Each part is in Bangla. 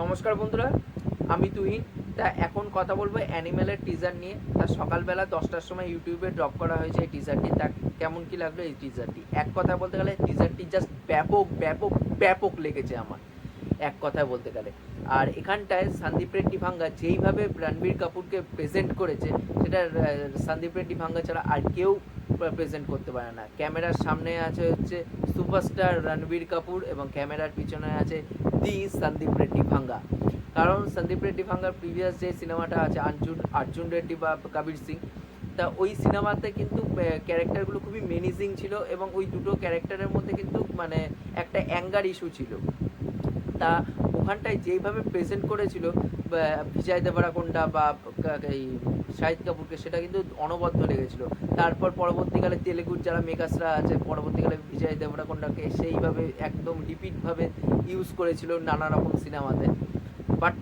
নমস্কার বন্ধুরা, আমি তুহিন। তা এখন কথা বলবো অ্যানিমেলের টিজার নিয়ে। তা সকালবেলা 10টার সময় ইউটিউবে ড্রপ করা হয়েছে এই টিজারটি। তা কেমন কি লাগলো এই টিজারটি? এক কথা বলতে গেলে টিজারটি জাস্ট ব্যাপক ব্যাপক ব্যাপক লেগেছে আমার, এক কথায় বলতে গেলে। আর এখানটায় সন্দীপ রেড্ডি ভাঙ্গা যেইভাবে রণবীর কাপুরকে প্রেজেন্ট করেছে, সেটা সন্দীপ রেড্ডি ভাঙ্গা ছাড়া আর কেউ প্রেজেন্ট করতে পারে না। ক্যামেরার সামনে আছে হচ্ছে সুপারস্টার রণবীর কাপুর এবং ক্যামেরার পিছনে আছে দি সন্দীপ রেড্ডি ভাঙ্গা। কারণ সন্দীপ রেড্ডি ভাঙ্গার প্রিভিয়াস যে সিনেমাটা আছে অর্জুন রেড্ডি বা কবির সিং, তা ওই সিনেমাতে কিন্তু ক্যারেক্টারগুলো খুবই মেনিজিং ছিল এবং ওই দুটো ক্যারেক্টারের মধ্যে কিন্তু মানে একটা অ্যাঙ্গার ইস্যু ছিল। তা ওখানটায় যেইভাবে প্রেজেন্ট করেছিল বিজয় দেবরাকোন্ডা বা এই শাহিদ কাপুরকে, সেটা কিন্তু অনবদ্য লেগেছিল। তারপর পরবর্তীকালে তেলেগুর যারা মেগাসরা আছে, পরবর্তীকালে বিজয় দেবরাকোন্ডাকে সেইভাবে একদম রিপিটভাবে ইউজ করেছিল নানা রকম সিনেমাতে। বাট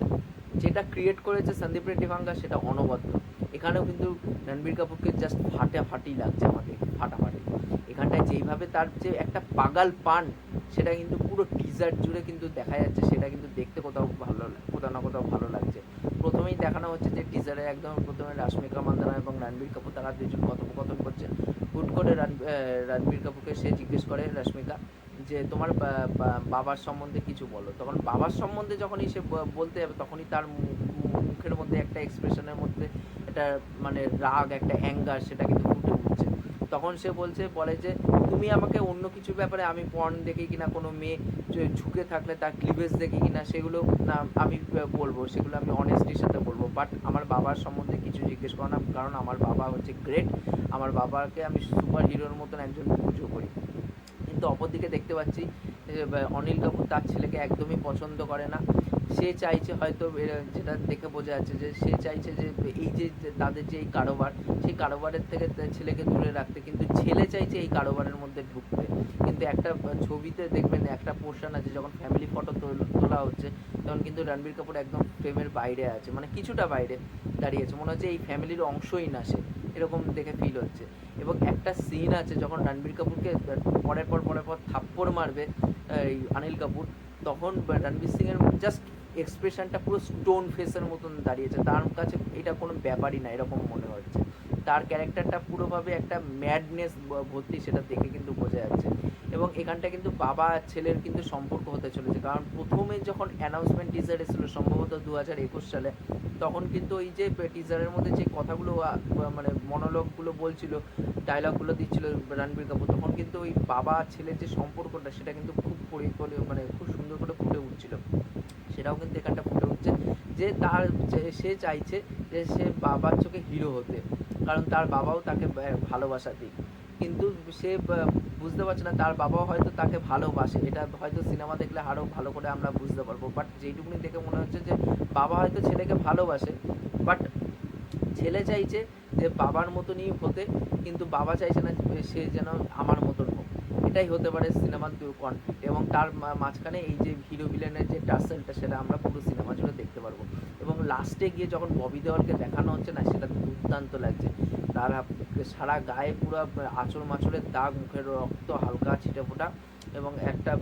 যেটা ক্রিয়েট করেছে সন্দীপ রেড্ডি ভাঙ্গা সেটা অনবদ্য। এখানেও কিন্তু রণবীর কাপুরকে জাস্ট ফাটাফাটি লাগছে আমাকে, ফাটাফাটি। এখানটায় যেইভাবে তার যে একটা পাগাল পান, সেটা কিন্তু পুরো টিজার জুড়ে কিন্তু দেখা যাচ্ছে, সেটা কিন্তু দেখতে কোথাও না কোথাও ভালো লাগছে। প্রথমেই দেখানো হচ্ছে যে টিজারে একদম প্রথমে রাশ্মিকা মান্দানা এবং রণবীর কাপুর তারা দুজন কথোপকথন করছেন। হুট করে রণবীর কাপুরকে সে জিজ্ঞেস করে রাশ্মিকা যে তোমার বাবার সম্বন্ধে কিছু বলো। তখন বাবার সম্বন্ধে যখনই সে বলতে যাবে, তখনই তার মুখের মধ্যে একটা এক্সপ্রেশনের মধ্যে একটা মানে রাগ, একটা অ্যাঙ্গার, সেটা কিন্তু ফুটে উঠছে। তখন সে বলে যে তুমি আমাকে অন্য কিছু ব্যাপারে, আমি পর্ন দেখি কিনা, কোনো মেয়ে ঝুঁকে থাকলে তার ক্লিভেজ দেখি কিনা, সেগুলো না আমি বলবো, সেগুলো আমি অনেস্টির সাথে বলবো। বাট আমার বাবার সম্বন্ধে কিছু জিজ্ঞেস করো না, কারণ আমার বাবা হচ্ছে গ্রেট। আমার বাবাকে আমি সুপার হিরোর মতন একজন পুজো করি। কিন্তু অপরদিকে দেখতে পাচ্ছি অনিল কাপুর তার ছেলেকে একদমই পছন্দ করে না। সে চাইছে হয়তো, যেটা দেখে বোঝা যাচ্ছে যে সে চাইছে যে এই যে তাদের যে এই কারোবার, সেই কারোবারের থেকে ছেলেকে দূরে রাখতে, কিন্তু ছেলে চাইছে এই কারোবারের মধ্যে ঢুকতে। কিন্তু একটা ছবিতে দেখবেন, একটা পোর্শন আছে যখন ফ্যামিলি ফটো তোলা হচ্ছে, তখন কিন্তু রণবীর কাপুর একদম ফ্রেমের বাইরে আছে, মানে কিছুটা বাইরে দাঁড়িয়ে আছে, মনে হচ্ছে এই ফ্যামিলির অংশই না সে, এরকম দেখে ফিল হচ্ছে। এবং একটা সিন আছে যখন রণবীর কাপুরকে পরের পর থাপ্পড় মারবে এই অনিল কাপুর, তখন রণবীর সিংয়ের জাস্ট এক্সপ্রেশনটা পুরো স্টোন ফেসের মতন দাঁড়িয়েছে। তার কাছে এটা কোনো ব্যাপারই না এরকম মনে হচ্ছে। তার ক্যারেক্টারটা পুরোভাবে একটা ম্যাডনেস ভর্তি, সেটা দেখে কিন্তু বোঝা যাচ্ছে। এবং এখানটা কিন্তু বাবা ছেলের কিন্তু সম্পর্ক হতে চলেছে, কারণ প্রথমে যখন অ্যানাউন্সমেন্ট টিজার এসেছিলো সম্ভবত 2021 সালে, তখন কিন্তু ওই যে টিজারের মধ্যে যে কথাগুলো মানে মনোলগগুলো বলছিল, ডায়লগগুলো দিচ্ছিল রণবীর কাপুর, তখন কিন্তু ওই বাবা ছেলের যে সম্পর্কটা, সেটা কিন্তু খুব মানে খুব সুন্দর করে ফুটে উঠছিল। সেটাও কিন্তু এখানটা ফুটে উঠছে যে সে চাইছে যে সে বাবার চোখে হিরো হতে, কারণ তার বাবাও তাকে ভালোবাসা দিক। কিন্তু সে বুঝতে পারছে না তার বাবাও হয়তো তাকে ভালোবাসে, এটা হয়তো সিনেমা দেখলে আরও ভালো করে আমরা বুঝতে পারবো। বাট যেইটুকুনি দেখে মনে হচ্ছে যে বাবা হয়তো ছেলেকে ভালোবাসে, বাট ছেলে চাইছে যে বাবার মতনই হতে, কিন্তু বাবা চাইছে না সে যেন আমার মতন হোক। এটাই হতে পারে সিনেমার কনফ্লিক্ট। এবং তার মাঝখানে এই যে হিরো ভিলেনের যে টাসেলটা, সেটা আমরা পুরো সিনেমা জুড়ে দেখতে পারবো। এবং লাস্টে গিয়ে যখন ববি দেওয়ালকে দেখানো হচ্ছে না, সেটা দুর্দান্ত লাগছে। তার সারা গায়ে পুরো আঁচড় মাচড়ের দাগ, মুখের রক্ত হালকা ছিটে ফোটা, এবং একটা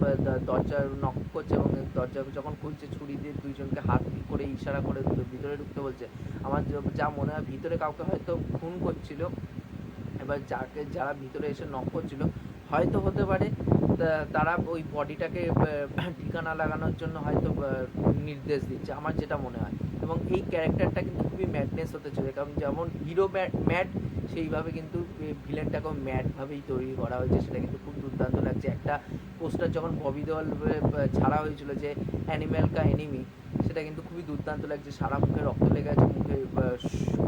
দরজার নক করছে, এবং দরজা যখন খুলছে ছুরি দিয়ে দুইজনকে হাত করে ইশারা করে ভিতরে ঢুকতে বলছে। আমার যা মনে হয় ভিতরে কাউকে হয়তো খুন করছিল। এবার যারা ভিতরে এসে নক করছিল, হয়তো হতে পারে তারা ওই বডিটাকে ঠিকানা লাগানোর জন্য হয়তো নির্দেশ দিচ্ছে, আমার যেটা মনে হয়। এবং এই ক্যারেক্টারটা কিন্তু খুবই ম্যাডনেস হতে চলে, কারণ যেমন হিরো ম্যাড, সেইভাবে কিন্তু ভিলেনটাকেও ম্যাডভাবেই তৈরি করা হয়েছে। সেটা কিন্তু খুব দুর্দান্ত লাগছে। একটা পোস্টার যখন ববি দেওয়াল ছাড়া হয়েছিল যে অ্যানিম্যাল কা এনিমি, সেটা কিন্তু খুবই দুর্দান্ত লাগছে। সারা মুখে রক্ত লেগে আছে, মুখে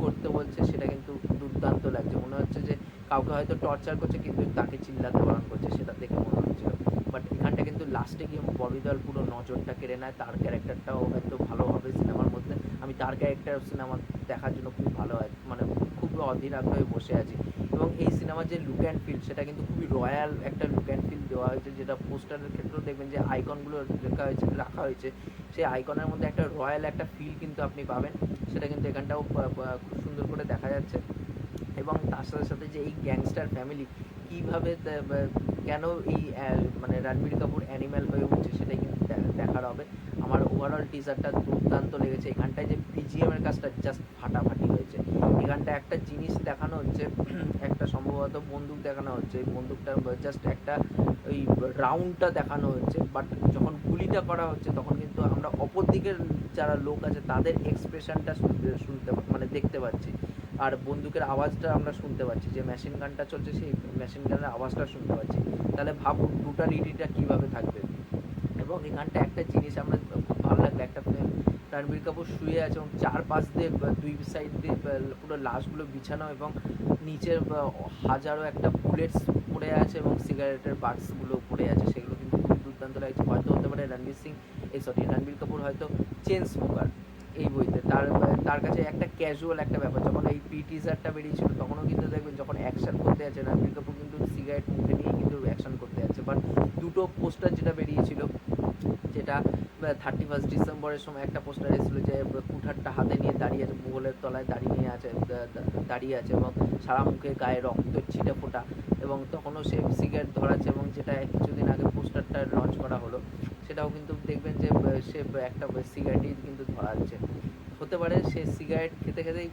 করতে বলছে, সেটা কিন্তু দুর্দান্ত লাগছে। মনে হচ্ছে যে কাউকে হয়তো টর্চার করছে, কিন্তু তাকে চিল্লাতে বারণ করছে, সেটা দেখে মনে হচ্ছিল। বাট এখানটা কিন্তু লাস্টে গিয়ে ববি দেওয়াল পুরো নজরটা কেড়ে নেয়। তার ক্যারেক্টারটাও হয়তো ভালো হবে সিনেমার মধ্যে। আমি তার ক্যারেক্টার সিনেমা দেখার জন্য খুবই ভালো হয়, মানে খুব অধীর আগ্রহে বসে আছি। এবং এই সিনেমার যে লুক অ্যান্ড ফিল, সেটা কিন্তু খুবই রয়্যাল একটা লুক অ্যান্ড ফিল দেওয়া হয়েছে, যেটা পোস্টারের ক্ষেত্রেও দেখবেন যে আইকনগুলো রাখা হয়েছে, সেই আইকনের মধ্যে একটা রয়্যাল একটা ফিল কিন্তু আপনি পাবেন। সেটা কিন্তু এখানটাও খুব সুন্দর করে দেখা যাচ্ছে। এবং তার সাথে সাথে যে এই গ্যাংস্টার ফ্যামিলি কীভাবে কেন এই মানে রণবীর কাপুর অ্যানিম্যাল হয়ে উঠছে সেটাই কিন্তু দেখার হবে। আমার ওভারঅল টিজারটা দুর্দান্ত লেগেছে। এখানটায় যে বিজিএমের কাজটা জাস্ট ফাটাফাটি হয়েছে। এখানটা একটা জিনিস দেখানো হচ্ছে, একটা সম্ভবত বন্দুক দেখানো হচ্ছে, এই বন্দুকটা জাস্ট একটা ওই রাউন্ডটা দেখানো হচ্ছে, বাট যখন গুলিটা করা হচ্ছে তখন কিন্তু আমরা অপর দিকের যারা লোক আছে তাদের এক্সপ্রেশনটা শুনতে মানে দেখতে পাচ্ছি, আর বন্দুকের আওয়াজটা আমরা শুনতে পাচ্ছি, যে মেশিন গানটা চলছে সেই মেশিন গানের আওয়াজটা শুনতে পাচ্ছি। তাহলে ভাবুন ব্রুটালিটিটা কীভাবে থাকবে। এবং এখানটা একটা জিনিস আমরা খুব ভালো লাগলো, একটা রণবীর কাপুর শুয়ে আছে এবং চারপাশ দিয়ে দুই সাইড দিয়ে পুরো লাশগুলো বিছানো এবং নিচের হাজারো একটা বুলেটস পড়ে আছে এবং সিগারেটের বাক্সগুলো পড়ে আছে, সেগুলো কিন্তু খুব দুর্দান্ত লাগছে। হয়তো হতে পারে রণবীর কাপুর হয়তো চেন স্মোকার এই বইতে, তার কাছে একটা ক্যাজুয়াল একটা ব্যাপার। যখন এই টিজারটা বেরিয়েছিল তখনও কিন্তু দেখবেন যখন অ্যাকশন করতে যাচ্ছে রণবীর কাপুর কিন্তু সিগারেট মুখে নিয়ে কিন্তু অ্যাকশন করতে যাচ্ছে। বাট দুটো পোস্টার যেটা বেরিয়েছিল, যেটা 31 ডিসেম্বরের সময় একটা পোস্টার এসেছিল যে কুঠারটা হাতে নিয়ে দাঁড়িয়ে আছে, মুঘলের তলায় দাঁড়িয়ে আছে এবং সারা মুখে গায়ে রক্তের ছিটে ফোটা, এবং তখনও সে সিগারেট ধরাচ্ছে, এবং যেটা কিছুদিন আগে পোস্টারটা লঞ্চ করা হলো সেটাও কিন্তু দেখবেন যে সে একটা সিগারেটই কিন্তু ধরাচ্ছে। হতে পারে সে সিগারেট খেতে খেতেই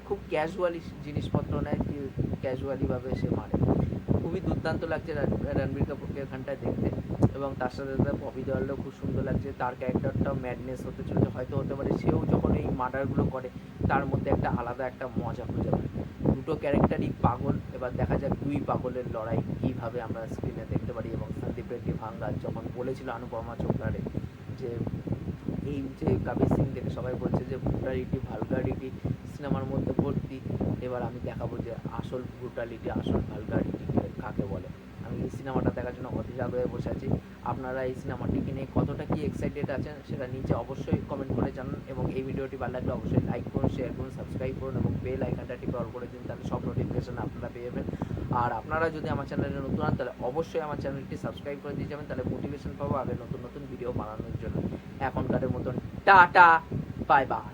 খুব ক্যাজুয়ালি জিনিসপত্র নেয়, ক্যাজুয়ালিভাবে সে মারে। খুবই দুর্দান্ত লাগছে রণবীর কাপুরকে এখানটায় দেখতে, এবং তার সাথে সাথে ববি দেওয়ালটাও খুব সুন্দর লাগছে। তার ক্যারেক্টারটাও ম্যাডনেস হতে চলেছে, হয়তো হতে পারে সেও যখন এই মার্ডারগুলো করে তার মধ্যে একটা আলাদা একটা মজা খুঁজে পায়। দুটো ক্যারেক্টারই পাগল, এবার দেখা যাক দুই পাগলের লড়াই কীভাবে আমরা স্ক্রিনে দেখতে পারি। এবং সন্দীপ রেড্ডি ভাঙ্গাল যখন বলেছিল অনুপমা চোপড়ারে যে এই যে কবির সিং দেখে সবাই বলছে যে ব্রুটালিটি ভালগারিটি সিনেমার মধ্যে ভর্তি, এবার আমি দেখাবো যে আসল ব্রুটালিটি আসল ভালগারিটি কাকে বলে। আমি এই সিনেমাটা দেখার জন্য অধীর আগ্রহে বসে আছি। আপনারা এই সিনেমাটিকে নিয়ে কতটা কি এক্সাইটেড আছেন সেটা নিচে অবশ্যই কমেন্ট করে জানান, এবং এই ভিডিওটি ভালো লাগলে অবশ্যই লাইক করুন, শেয়ার করুন, সাবস্ক্রাইব করুন এবং বেল আইকনটা টিপে অল করে দিন, তাহলে সব নোটিফিকেশন আপনারা পেয়ে যাবেন। আর আপনারা যদি আমার চ্যানেলে নতুন হন তাহলে অবশ্যই আমার চ্যানেলটি সাবস্ক্রাইব করে দিয়ে যাবেন, তাহলে মোটিভেশন পাবো আগে নতুন নতুন ভিডিও বানানোর জন্য। এখনকারের মতন টাটা, বাই বাই।